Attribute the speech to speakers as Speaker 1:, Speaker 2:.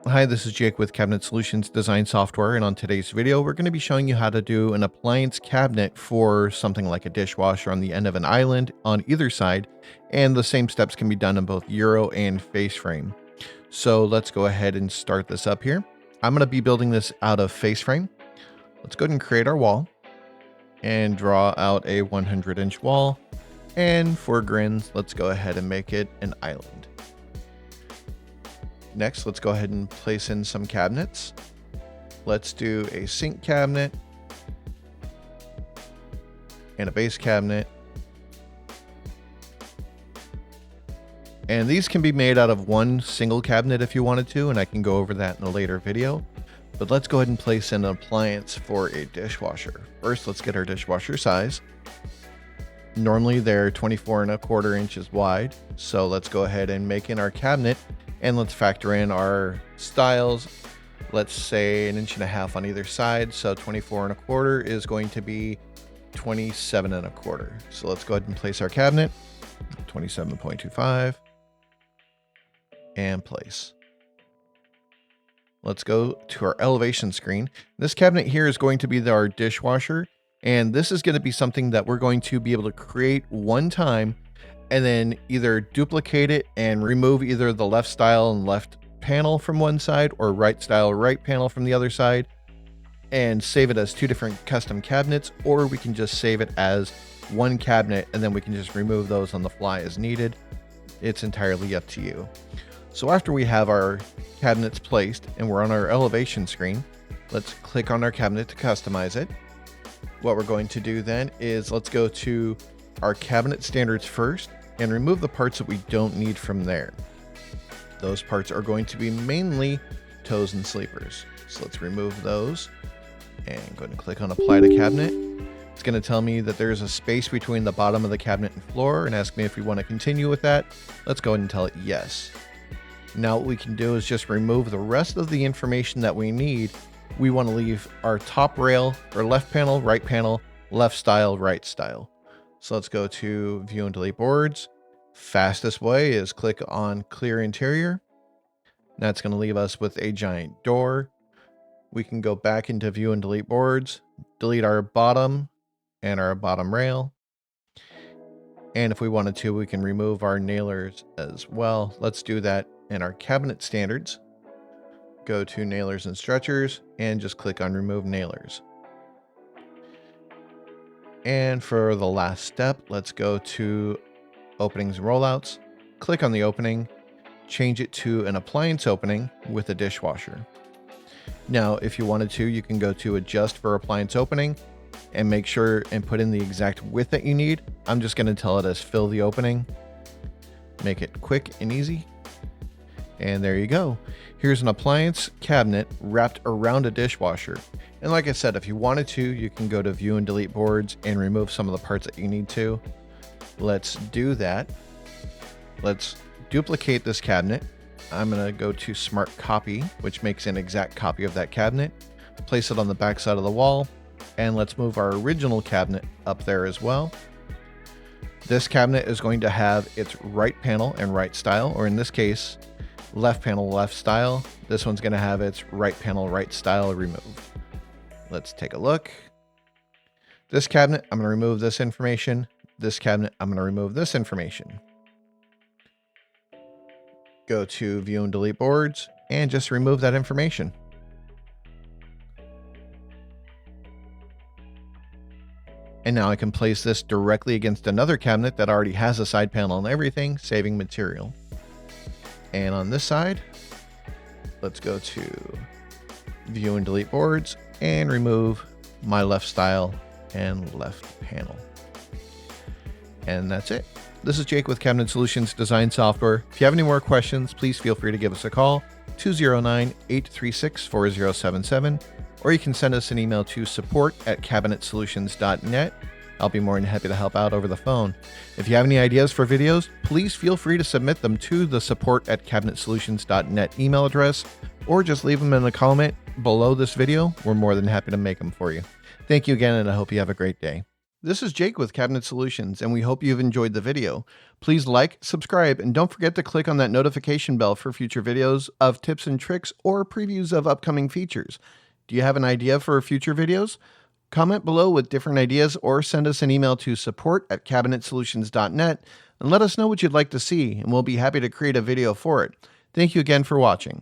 Speaker 1: Hi, this is Jake with Cabinet Solutions Design Software, and on today's video, we're going to be showing you how to do an appliance cabinet for something like a dishwasher on the end of an island on either side, and the same steps can be done on both Euro and face frame. So let's go ahead and start this up here. I'm going to be building this out of face frame. Let's go ahead and create our wall and draw out a 100-inch wall. And for grins, let's go ahead and make it an island. Next, let's go ahead and place in some cabinets. Let's do a sink cabinet and a base cabinet. And these can be made out of one single cabinet if you wanted to, and I can go over that in a later video. But let's go ahead and place in an appliance for a dishwasher. First, let's get our dishwasher size. Normally they're 24¼ inches wide. So let's go ahead and make in our cabinet. And let's factor in our styles. Let's say 1.5 inches on either side. So 24¼ is going to be 27¼ So let's go ahead and place our cabinet. 27.25 and place. Let's go to our elevation screen. This cabinet here is going to be our dishwasher. And this is going to be something that we're going to be able to create one time and then either duplicate it and remove either the left style and left panel from one side or right style, right panel from the other side and save it as two different custom cabinets, or we can just save it as one cabinet and then we can just remove those on the fly as needed. It's entirely up to you. So after we have our cabinets placed and we're on our elevation screen, let's click on our cabinet to customize it. What we're going to do then is let's go to our cabinet standards first and remove the parts that we don't need from there. Those parts are going to be mainly toes and sleepers. So let's remove those and go ahead and click on apply to cabinet. It's going to tell me that there's a space between the bottom of the cabinet and floor and ask me if we want to continue with that. Let's go ahead and tell it yes. Now what we can do is just remove the rest of the information that we need. We want to leave our top rail or left panel, left style, right style. So let's go to view and delete boards. Fastest way is click on clear interior. That's going to leave us with a giant door. We can go back into view and delete boards, delete our bottom and our bottom rail. And if we wanted to, we can remove our nailers as well. Let's do that in our cabinet standards. Go to nailers and stretchers and just click on remove nailers. And for the last step, let's go to openings and rollouts. Click on the opening, change it to an appliance opening with a dishwasher. Now, if you wanted to, you can go to adjust for appliance opening and make sure and put in the exact width that you need. I'm just going to tell it as fill the opening. Make it quick and easy. And there you go. Here's an appliance cabinet wrapped around a dishwasher. And like I said, if you wanted to, you can go to view and delete boards and remove some of the parts that you need to. Let's do that. Let's duplicate this cabinet. I'm going to go to smart copy, which makes an exact copy of that cabinet. Place it on the back side of the wall. And let's move our original cabinet up there as well. This cabinet is going to have its right panel and right style, or in this case, left panel, left style. This one's going to have its right panel, right style removed. Let's take a look. This cabinet, I'm going to remove this information. This cabinet, I'm going to remove this information. Go to view and delete boards and just remove that information. And now I can place this directly against another cabinet that already has a side panel and everything, saving material. And on this side, let's go to view and delete boards and remove my left style and left panel. And that's it. This is Jake with Cabinet Solutions Design Software. If you have any more questions, please feel free to give us a call, 209-836-4077, or you can send us an email to support@cabinetsolutions.net. I'll be more than happy to help out over the phone. If you have any ideas for videos, please feel free to submit them to the support@cabinetsolutions.net email address, or just leave them in a comment below this video. We're more than happy to make them for you. Thank you again, and I hope you have a great day. This is Jake with Cabinet Solutions, and we hope you've enjoyed the video. Please like, subscribe, and don't forget to click on that notification bell for future videos of tips and tricks or previews of upcoming features. Do you have an idea for future videos? Comment below with different ideas or send us an email to support@cabinetsolutions.net and let us know what you'd like to see, and we'll be happy to create a video for it. Thank you again for watching.